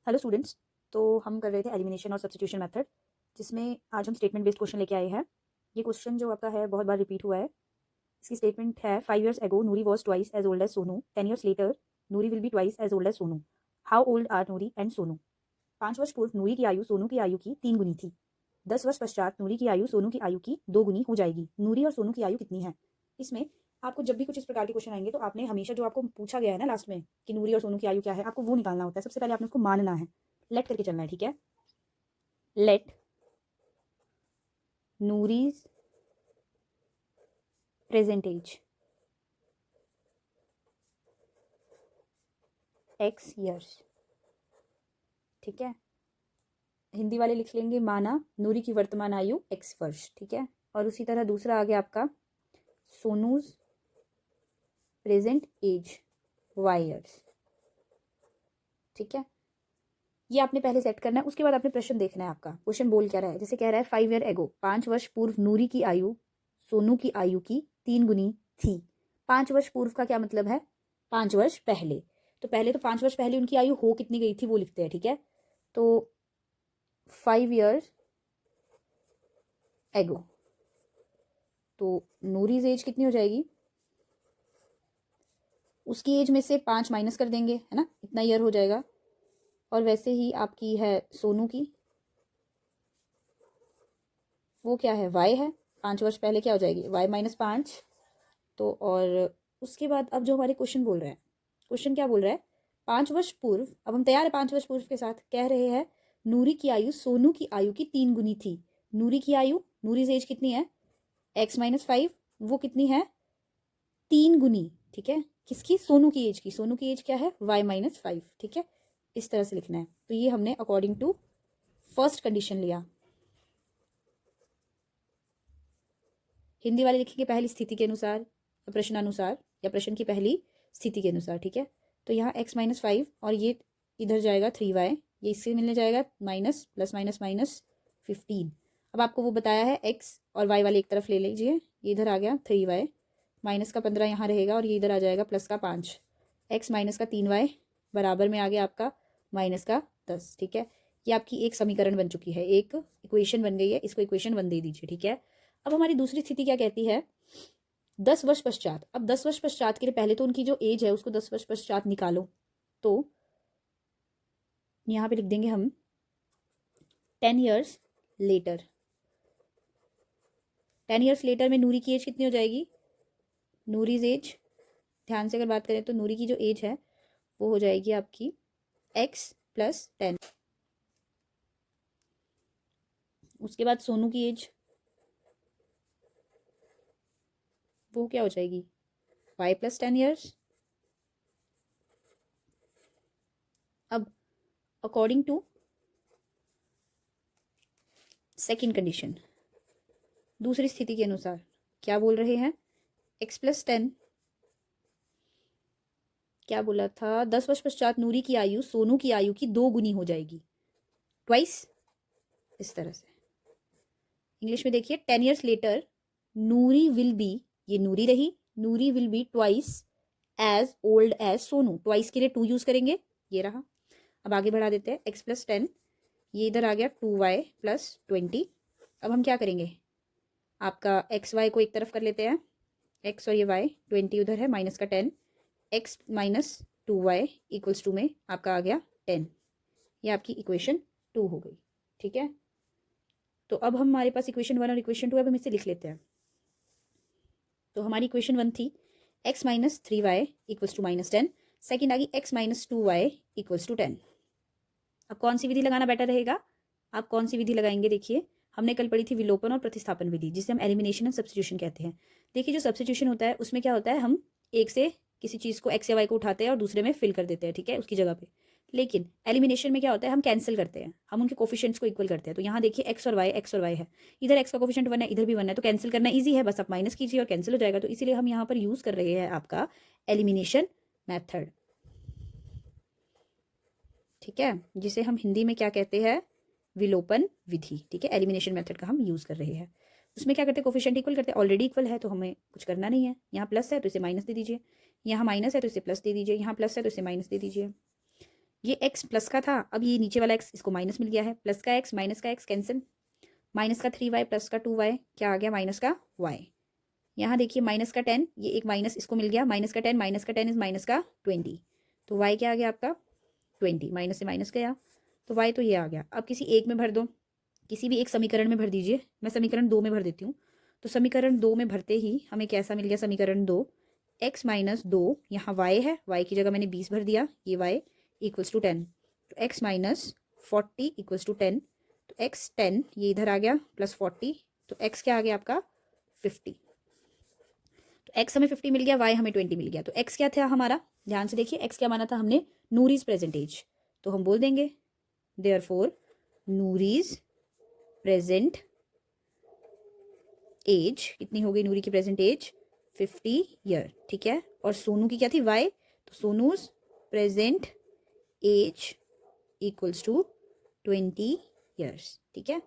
Hello students. तो हम कर रहे थे एलिमिनेशन और सब्स्टिट्यूशन मेथड, जिसमें आज हम स्टेटमेंट बेस्ड क्वेश्चन लेके आए हैं। ये क्वेश्चन जो आपका है बहुत बार रिपीट हुआ है। इसकी स्टेटमेंट है 5 years ago Noori was twice as old as Sonu. 10 years later Noori will be twice as old as Sonu. How old are Noori and Sonu. 5 वर्ष पूर्व नूरी की आयु सोनू की आयु की 3 गुनी थी। 10 वर्ष पश्चात नूरी की आयु सोनू की आयु की 2 गुनी हो जाएगी। नूरी और सोनू की आयु कितनी है। इसमें आपको जब भी कुछ इस प्रकार के क्वेश्चन आएंगे तो आपने हमेशा जो आपको पूछा गया है ना लास्ट में कि नूरी और सोनू की आयु क्या है, आपको वो निकालना होता है। सबसे पहले आपने उसको मानना है, लेट करके चलना है, ठीक है। Let Noori's present age x years, ठीक है। हिंदी वाले लिख लेंगे माना नूरी की वर्तमान आयु x वर्ष, ठीक है। और उसी तरह दूसरा आ गया आपका सोनूज प्रेजेंट एज y years, ठीक है। ये आपने पहले सेट करना है। उसके बाद आपने प्रश्न देखना है, आपका क्वेश्चन बोल क्या रहा है। जैसे कह रहा है 5 year ago 5 वर्ष पूर्व नूरी की आयु सोनू की आयु की 3 गुनी थी। 5 वर्ष पूर्व का क्या मतलब है, 5 वर्ष पहले। तो पहले तो 5 वर्ष पहले उनकी आयु हो कितनी गई थी वो लिखते हैं, ठीक है। तो 5 years ago, तो नूरीज एज कितनी हो जाएगी, उसकी एज में से 5 माइनस कर देंगे, है ना, इतना ईयर हो जाएगा। और वैसे ही आपकी है सोनू की, वो क्या है, वाई है। 5 वर्ष पहले क्या हो जाएगी, वाई -5। तो और उसके बाद अब जो हमारे क्वेश्चन बोल रहे हैं, क्वेश्चन क्या बोल रहा है, 5 वर्ष पूर्व। अब हम तैयार है 5 वर्ष पूर्व के साथ। कह रहे हैं नूरी की आयु सोनू की आयु की 3 गुनी थी। नूरी की आयु, नूरी एज कितनी है, x-5, वो कितनी है, 3 गुनी, ठीक है। किसकी, सोनू की एज की। सोनू की एज क्या है, y-5, ठीक है। इस तरह से लिखना है। तो ये हमने अकॉर्डिंग टू फर्स्ट कंडीशन लिया। हिंदी वाले लिखेंगे पहली स्थिति के अनुसार या प्रश्नानुसार या प्रश्न की पहली स्थिति के अनुसार, ठीक है। तो यहाँ x-5 और ये इधर जाएगा 3y, ये इससे मिलने जाएगा माइनस प्लस माइनस माइनस 15। अब आपको वो बताया है x और y वाले एक तरफ ले लीजिए, ये इधर आ गया 3y, माइनस का 15 यहाँ रहेगा और ये इधर आ जाएगा प्लस का 5, x माइनस का 3y बराबर में आ गया आपका माइनस का 10, ठीक है। ये आपकी एक समीकरण बन चुकी है, एक इक्वेशन बन गई है। इसको इक्वेशन 1 दे दीजिए, ठीक है। अब हमारी दूसरी स्थिति क्या कहती है, 10 वर्ष पश्चात। अब 10 वर्ष पश्चात के लिए पहले तो उनकी जो एज है उसको 10 वर्ष पश्चात निकालो। तो यहाँ पे लिख देंगे हम 10 years later। 10 years later में नूरी की एज कितनी हो जाएगी, नूरीज एज, ध्यान से अगर बात करें तो नूरी की जो एज है वो हो जाएगी आपकी x+10। उसके बाद सोनू की एज वो क्या हो जाएगी, y+10 years। अब अकॉर्डिंग टू सेकेंड कंडीशन, दूसरी स्थिति के अनुसार क्या बोल रहे हैं, x+10, क्या बोला था, 10 वर्ष पश्चात नूरी की आयु सोनू की आयु की 2 गुनी हो जाएगी, ट्वाइस। इस तरह से इंग्लिश में देखिए 10 years later Noori will be, ये नूरी रही, Noori will be twice as old as Sonu. Twice के लिए 2 यूज करेंगे, ये रहा। अब आगे बढ़ा देते हैं, x+10, ये इधर आ गया 2y+20। अब हम क्या करेंगे, आपका x y को एक तरफ कर लेते हैं, x और ये y, 20 उधर है, माइनस का 10, x - 2y इक्वल्स टू में आपका आ गया 10। ये आपकी इक्वेशन 2 हो गई, ठीक है। तो अब हमारे पास इक्वेशन 1 और इक्वेशन 2 अब हम इसे लिख लेते हैं। तो हमारी इक्वेशन 1 थी x - 3y equals to -10। Second आ गई x - 2y इक्वल्स टू 10। अब कौन सी विधि लगाना बेटर रहेगा, आप कौन सी विधि लगाएंगे, देखिए हमने कल पढ़ी थी विलोपन और प्रतिस्थापन विधि, जिसे हम एलिमिनेशन एंड सब्स्टिट्यूशन कहते हैं। देखिए जो सब्स्टिट्यूशन होता है उसमें क्या होता है, हम एक से किसी चीज़ को x या y को उठाते हैं और दूसरे में फिल कर देते हैं, ठीक है, उसकी जगह पे। लेकिन एलिमिनेशन में क्या होता है, हम कैंसिल करते हैं, हम उनके कोफिशिएंट्स को इक्वल करते हैं। तो यहाँ देखिए x और y है, इधर x का कोफिशिएंट 1 है, इधर भी 1 है, तो कैंसिल करना ईजी है, बस आप माइनस कीजिए और कैंसिल हो जाएगा। तो इसीलिए हम यहाँ पर यूज कर रहे हैं आपका एलिमिनेशन मैथड, ठीक है, जिसे हम हिंदी में क्या कहते हैं, विलोपन विधि, ठीक है। एलिमिनेशन मेथड का हम यूज कर रहे हैं। उसमें क्या करते हैं, कोफिशिएंट इक्वल करते हैं, ऑलरेडी इक्वल है तो हमें कुछ करना नहीं है। यहाँ प्लस है तो इसे माइनस दे दीजिए, यहाँ माइनस है तो इसे प्लस दे दीजिए, यहाँ प्लस है तो इसे माइनस दे दीजिए। ये x प्लस का था, अब ये नीचे वाला x इसको माइनस मिल गया है, प्लस का x माइनस का x कैंसिल, माइनस का 3y प्लस का 2y क्या आ गया माइनस का y। यहाँ देखिए माइनस का 10, ये एक माइनस इसको मिल गया, माइनस का 10 माइनस का 10 इज माइनस का 20, तो y क्या आ गया आपका 20, माइनस से माइनस गया तो y तो ये आ गया। अब किसी एक में भर दो, किसी भी एक समीकरण में भर दीजिए, मैं समीकरण 2 में भर देती हूँ। तो समीकरण 2 में भरते ही हमें कैसा मिल गया समीकरण 2, x माइनस 2, यहाँ y है, y की जगह मैंने 20 भर दिया, ये y इक्वल्स टू 10, तो x माइनस 40 इक्वल्स टू 10, तो x 10 ये इधर आ गया प्लस 40, तो x क्या आ गया आपका 50, तो x हमें 50 मिल गया, y हमें 20 मिल गया। तो x क्या था हमारा, ध्यान से देखिए x क्या माना था हमने, नूरीज प्रेजेंट एज, तो हम बोल देंगे देयरफॉर नूरीज प्रेजेंट एज कितनी हो गई, नूरी की प्रेजेंट एज 50 ईयर, ठीक है। और सोनू की क्या थी y, तो Sonu's present age equals to 20 years, ठीक है।